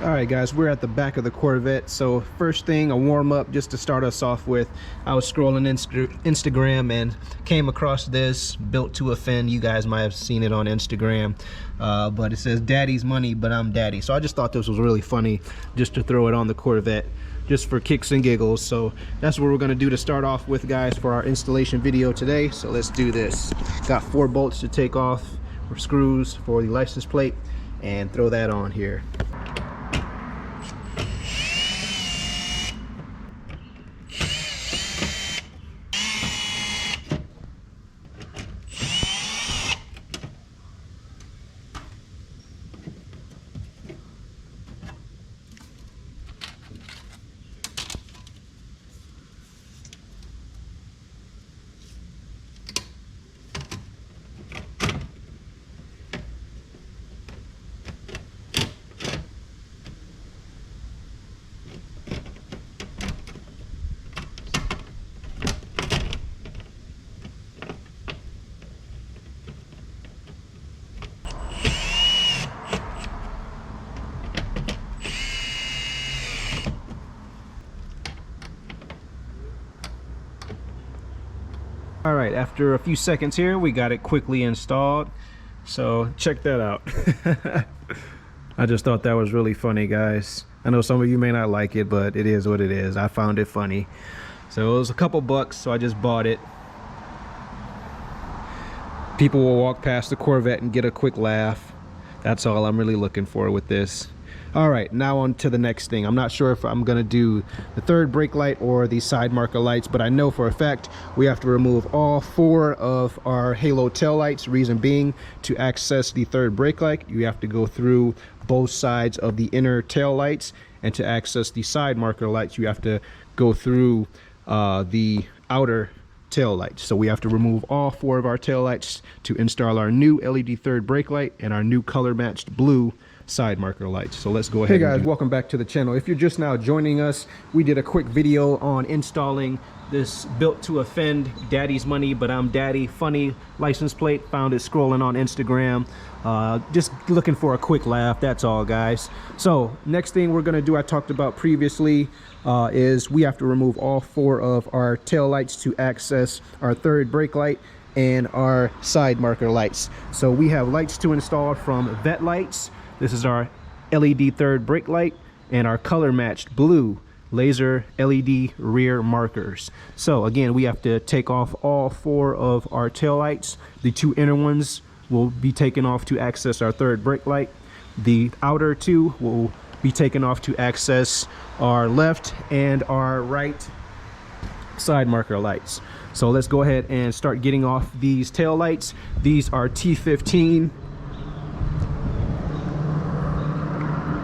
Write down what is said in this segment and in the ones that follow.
All right, guys, we're at the back of the Corvette. So first thing, a warm up just to start us off with. I was scrolling Instagram and came across this, built to offend. You guys might have seen it on Instagram, but it says "Daddy's money, but I'm daddy." So I just thought this was really funny, just to throw it on the Corvette, just for kicks and giggles. So that's what we're gonna do to start off with, guys, for our installation video today. So let's do this. Got 4 bolts to take off, or screws for the license plate, and throw that on here. All right, after a few seconds here, we got it quickly installed. So check that out. I just thought that was really funny, guys. I know some of you may not like it, but it is what it is. I found it funny. So it was a couple bucks, so I just bought it. People will walk past the Corvette and get a quick laugh. That's all I'm really looking for with this. All right, now on to the next thing. I'm not sure if I'm gonna do the third brake light or the side marker lights, but I know for a fact we have to remove all 4 of our halo tail lights. Reason being, to access the third brake light, you have to go through both sides of the inner tail lights, and to access the side marker lights, you have to go through the outer tail lights. So we have to remove all 4 of our tail lights to install our new LED third brake light and our new color matched blue side marker lights. So let's go ahead. Hey guys, welcome back to the channel. If you're just now joining us, we did a quick video on installing this built to offend daddy's money but I'm daddy funny license plate. Found it scrolling on Instagram, just looking for a quick laugh, that's all, guys. So next thing we're gonna do, I talked about previously, is we have to remove all 4 of our tail lights to access our third brake light and our side marker lights. So we have lights to install from VETTE Lights. This is our LED third brake light and our color matched blue laser LED rear markers. So again, we have to take off all 4 of our tail lights. The 2 inner ones will be taken off to access our third brake light. The outer 2 will be taken off to access our left and our right side marker lights. So let's go ahead and start getting off these tail lights. These are T15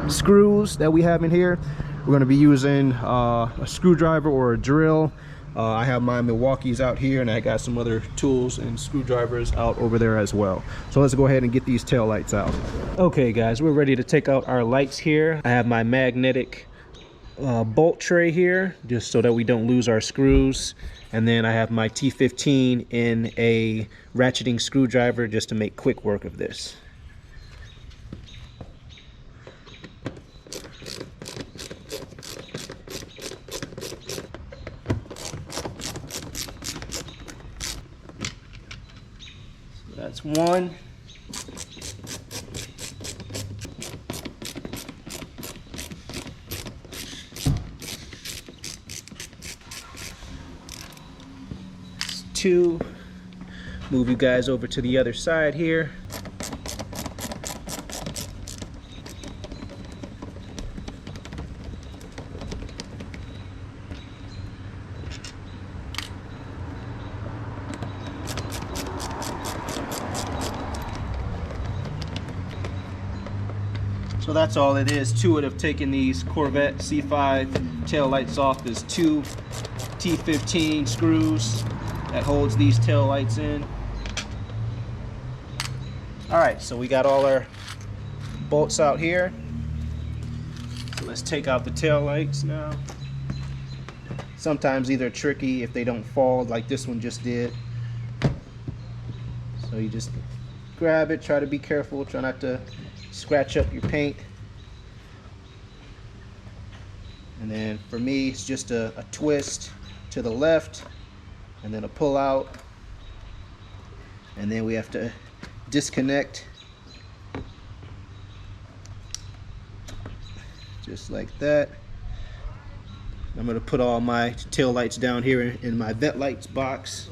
screws that we have in here. We're going to be using a screwdriver or a drill. I have my Milwaukee's out here, and I got some other tools and screwdrivers out over there as well. So let's go ahead and get these tail lights out. Okay guys, we're ready to take out our lights here. I have my magnetic bolt tray here, just so that we don't lose our screws. And then I have my T15 in a ratcheting screwdriver just to make quick work of this. That's 1. That's 2. Move you guys over to the other side here. So that's all it is to it of taking these Corvette C5 tail lights off. Is 2 T15 screws that holds these tail lights in. All right, so we got all our bolts out here. So let's take out the tail lights now. Sometimes these are tricky if they don't fall like this one just did. So you just grab it, try to be careful, try not to scratch up your paint. And then for me, it's just a twist to the left and then a pull out. And then we have to disconnect just like that. I'm going to put all my tail lights down here in my VETTE Lights box.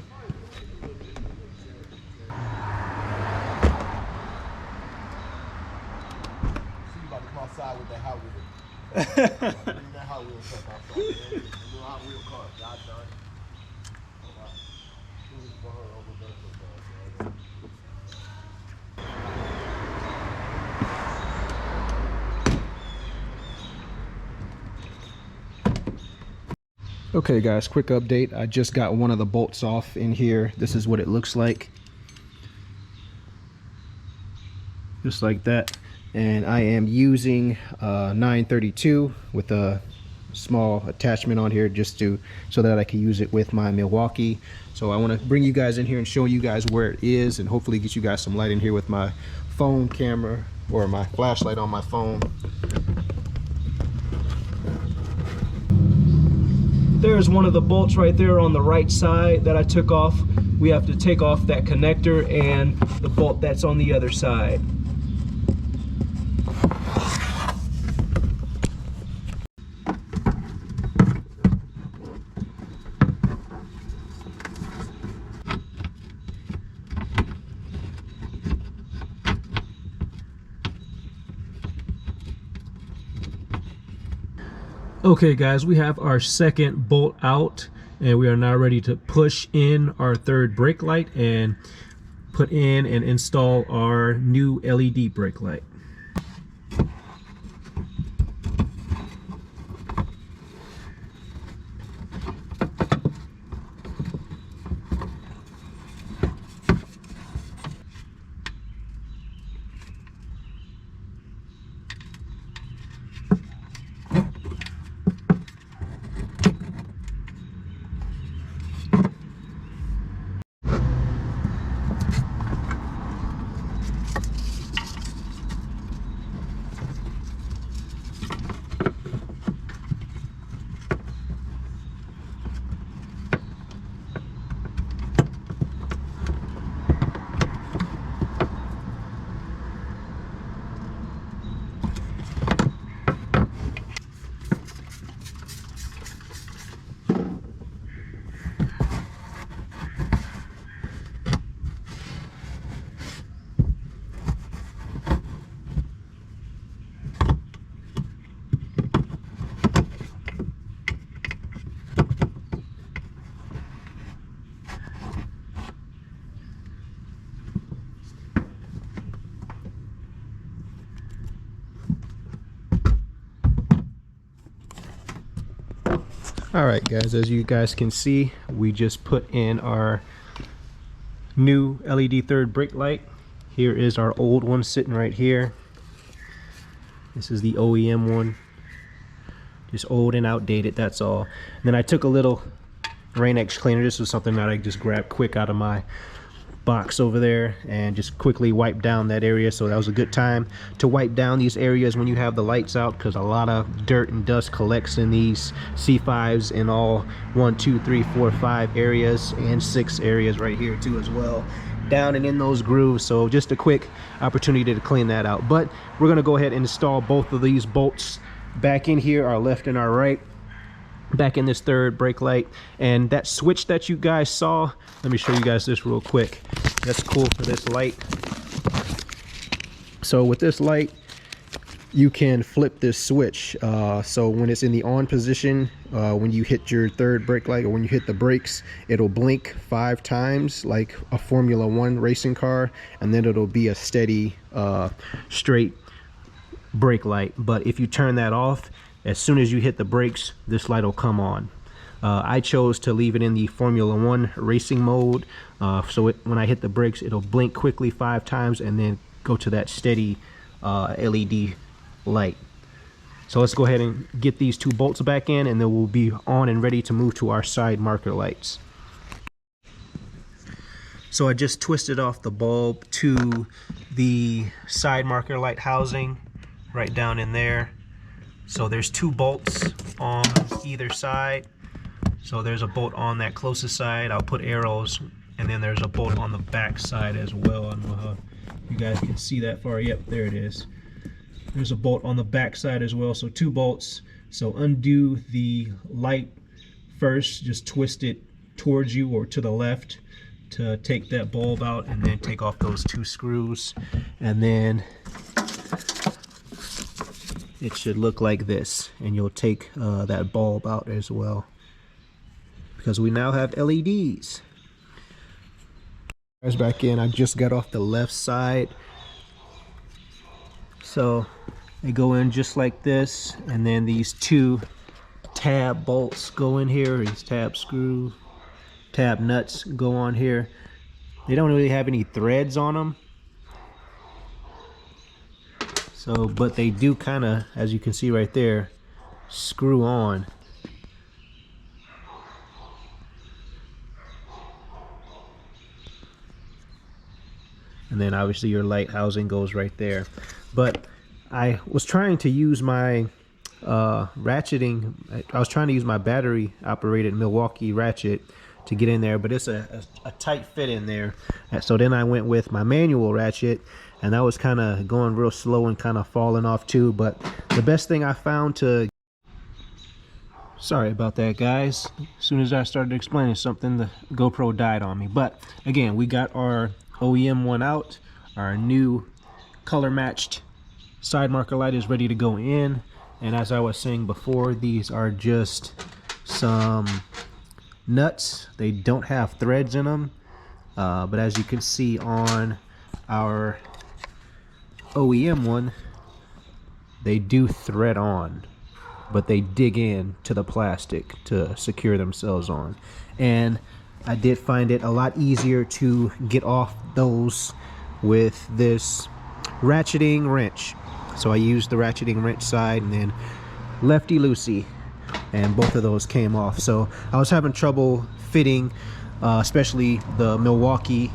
Outside with that Hot Wheels. That Hot Wheels stuff outside. Man. The Hot Wheel car. God darn it. Oh, wow. This is for her over there. Okay guys, quick update. I just got one of the bolts off in here. This is what it looks like. Just like that. And I am using 932 with a small attachment on here just so that I can use it with my Milwaukee. So I want to bring you guys in here and show you guys where it is and hopefully get you guys some light in here with my phone camera or my flashlight on my phone. There's one of the bolts right there on the right side that I took off. We have to take off that connector and the bolt that's on the other side. Okay guys, we have our second bolt out and we are now ready to push in our third brake light and put in and install our new LED brake light. Alright guys, as you guys can see, we just put in our new LED third brake light. Here is our old one sitting right here. This is the OEM one. Just old and outdated, that's all. And then I took a little Rain-X cleaner. This was something that I just grabbed quick out of my box over there and just quickly wipe down that area. So that was a good time to wipe down these areas when you have the lights out, because a lot of dirt and dust collects in these C5s in all 1, 2, 3, 4, 5 areas and 6 areas right here too as well, down and in those grooves. So just a quick opportunity to clean that out. But we're going to go ahead and install both of these bolts back in here, our left and our right, back in this third brake light. And that switch that you guys saw, let me show you guys this real quick. That's cool for this light. So with this light, you can flip this switch. So when it's in the on position, when you hit your third brake light or when you hit the brakes, it'll blink 5 times like a Formula 1 racing car, and then it'll be a steady straight brake light. But if you turn that off, as soon as you hit the brakes, this light will come on. I chose to leave it in the Formula 1 racing mode, so when I hit the brakes, it'll blink quickly 5 times and then go to that steady LED light. So let's go ahead and get these 2 bolts back in, and then we'll be on and ready to move to our side marker lights. So I just twisted off the bulb to the side marker light housing right down in there. So there's 2 bolts on either side. So there's a bolt on that closest side. I'll put arrows, and then there's a bolt on the back side as well. I don't know how you guys can see that far. Yep, there it is. There's a bolt on the back side as well, so 2 bolts. So undo the light first, just twist it towards you or to the left to take that bulb out, and then take off those 2 screws, and then it should look like this, and you'll take that bulb out as well, because we now have LEDs. Guys, back in, I just got off the left side, so they go in just like this, and then these 2 tab bolts go in here. These tab nuts go on here. They don't really have any threads on them, so but they do kind of, as you can see right there, screw on. And then obviously your light housing goes right there. But I was trying to use my ratcheting, I was trying to use my battery operated Milwaukee ratchet to get in there, but it's a tight fit in there. So then I went with my manual ratchet, and that was kind of going real slow and kind of falling off too. But the best thing I found to, sorry about that guys, as soon as I started explaining something, the GoPro died on me. But again, we got our OEM one out. Our new color matched side marker light is ready to go in, and as I was saying before, these are just some nuts. They don't have threads in them, but as you can see on our OEM one, they do thread on, but they dig in to the plastic to secure themselves on. And I did find it a lot easier to get off those with this ratcheting wrench. So I used the ratcheting wrench side and then lefty loosey, and both of those came off. So I was having trouble fitting especially the Milwaukee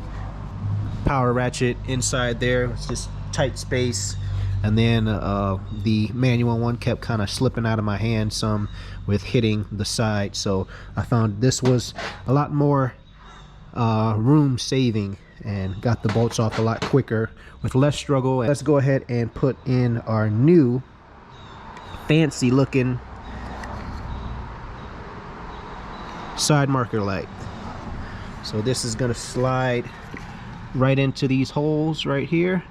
power ratchet inside there. It's just tight space, and then the manual one kept kind of slipping out of my hand some with hitting the side. So I found this was a lot more room saving and got the bolts off a lot quicker with less struggle. Let's go ahead and put in our new fancy looking side marker light. So this is going to slide right into these holes right here.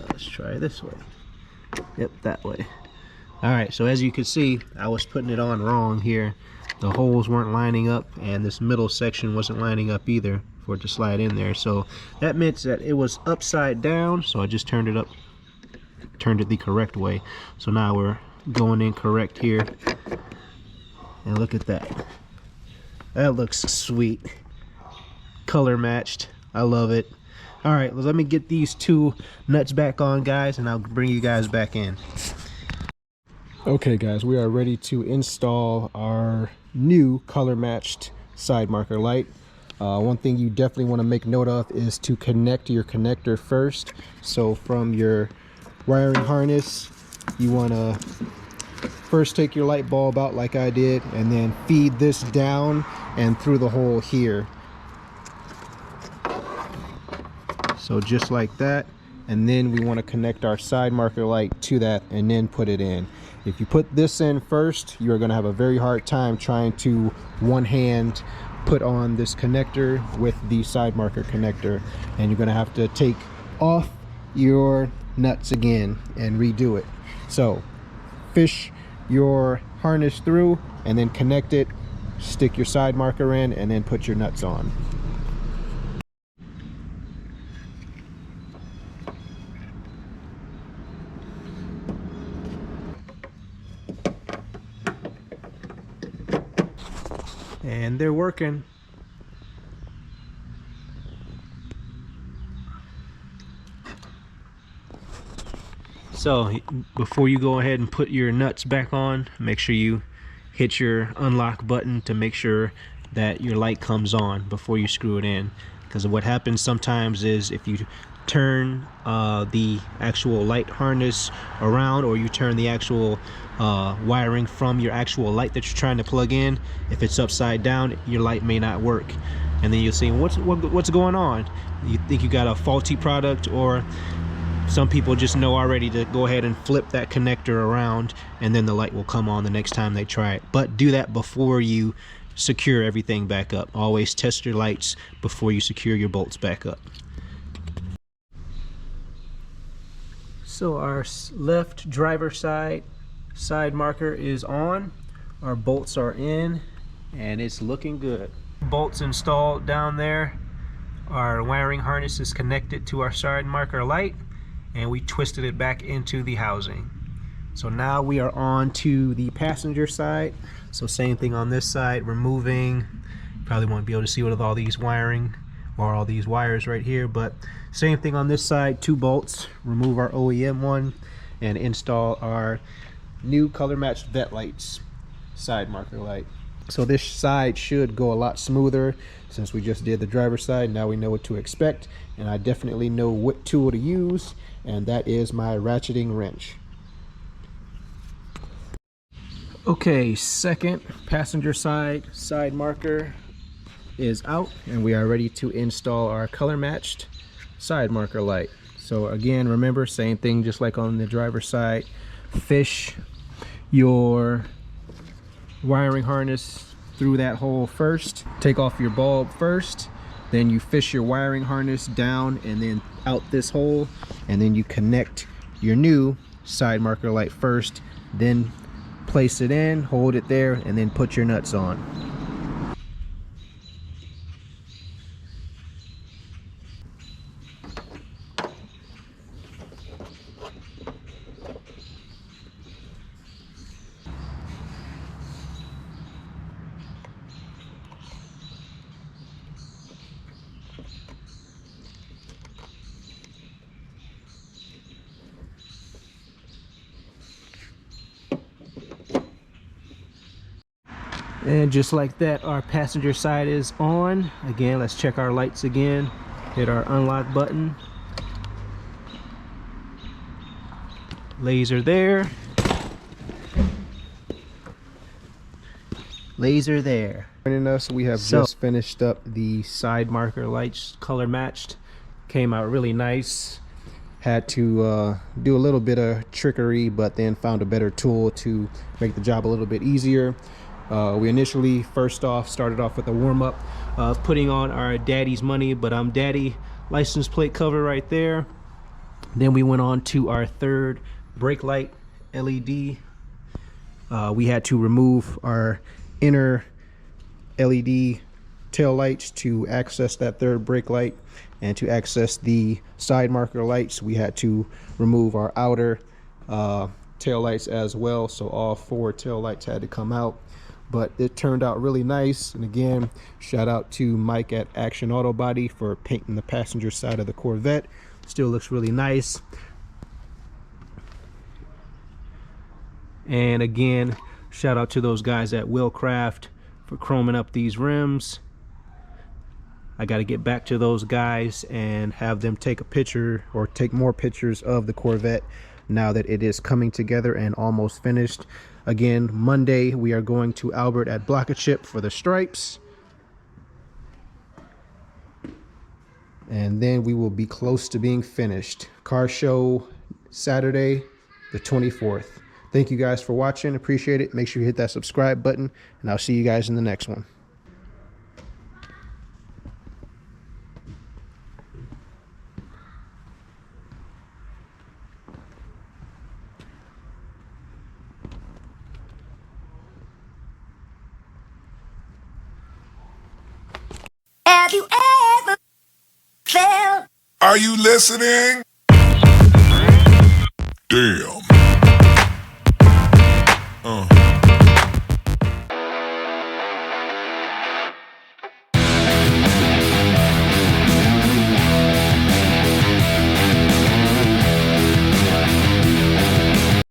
Let's try this way. Yep, that way. Alright, so as you can see, I was putting it on wrong here. The holes weren't lining up, and this middle section wasn't lining up either for it to slide in there. So that meant that it was upside down, so I just turned it up, turned it the correct way. So now we're going in correct here, and look at that. That looks sweet. Color matched. I love it. Alright, well, let me get these 2 nuts back on, guys, and I'll bring you guys back in. Okay guys, we are ready to install our new color matched side marker light. One thing you definitely want to make note of is to connect your connector first. So from your wiring harness, you want to first take your light bulb out like I did, and then feed this down and through the hole here. So just like that, and then we want to connect our side marker light to that and then put it in. If you put this in first, you're going to have a very hard time trying to one hand put on this connector with the side marker connector, and you're going to have to take off your nuts again and redo it. So fish your harness through and then connect it, stick your side marker in, and then put your nuts on. And they're working. So before you go ahead and put your nuts back on, make sure you hit your unlock button to make sure that your light comes on before you screw it in, because what happens sometimes is if you turn the actual light harness around, or you turn the actual wiring from your actual light that you're trying to plug in, if it's upside down, your light may not work. And then you'll see what's going on. You think you got a faulty product, or some people just know already to go ahead and flip that connector around, and then the light will come on the next time they try it. But do that before you secure everything back up. Always test your lights before you secure your bolts back up. So our left driver side marker is on, our bolts are in, and it's looking good. Bolts installed down there, our wiring harness is connected to our side marker light, and we twisted it back into the housing. So now we are on to the passenger side. So same thing on this side, removing, probably won't be able to see with all these wiring or all these wires right here, but same thing on this side, 2 bolts, remove our OEM one, and install our new color matched VETTE lights side marker light. So this side should go a lot smoother since we just did the driver's side. Now we know what to expect, and I definitely know what tool to use, and that is my ratcheting wrench. Okay, second passenger side marker is out, and we are ready to install our color matched side marker light. So again, remember, same thing just like on the driver's side, fish your wiring harness through that hole first, take off your bulb first, then you fish your wiring harness down and then out this hole, and then you connect your new side marker light first, then place it in, hold it there, and then put your nuts on. And just like that, our passenger side is on. Again, let's check our lights again. Hit our unlock button. Laser there. Laser there. Joining us, we have just finished up the side marker lights, color matched. Came out really nice. Had to do a little bit of trickery, but then found a better tool to make the job a little bit easier. We initially started off with a warm-up of putting on our Daddy's Money But I'm Daddy license plate cover right there. Then we went on to our third brake light LED. We had to remove our inner LED tail lights to access that third brake light, and to access the side marker lights we had to remove our outer tail lights as well. So all 4 tail lights had to come out, but it turned out really nice. And again, shout out to Mike at Action Auto Body for painting the passenger side of the Corvette. Still looks really nice. And again, shout out to those guys at Willcraft for chroming up these rims. I got to get back to those guys and have them take a picture, or take more pictures of the Corvette now that it is coming together and almost finished. Again, Monday we are going to Albert at Block a Chip for the stripes, and then we will be close to being finished. Car show Saturday the 24th. Thank you guys for watching. Appreciate it. Make sure you hit that subscribe button, and I'll see you guys in the next one. Have you ever felt? Are you listening? Damn.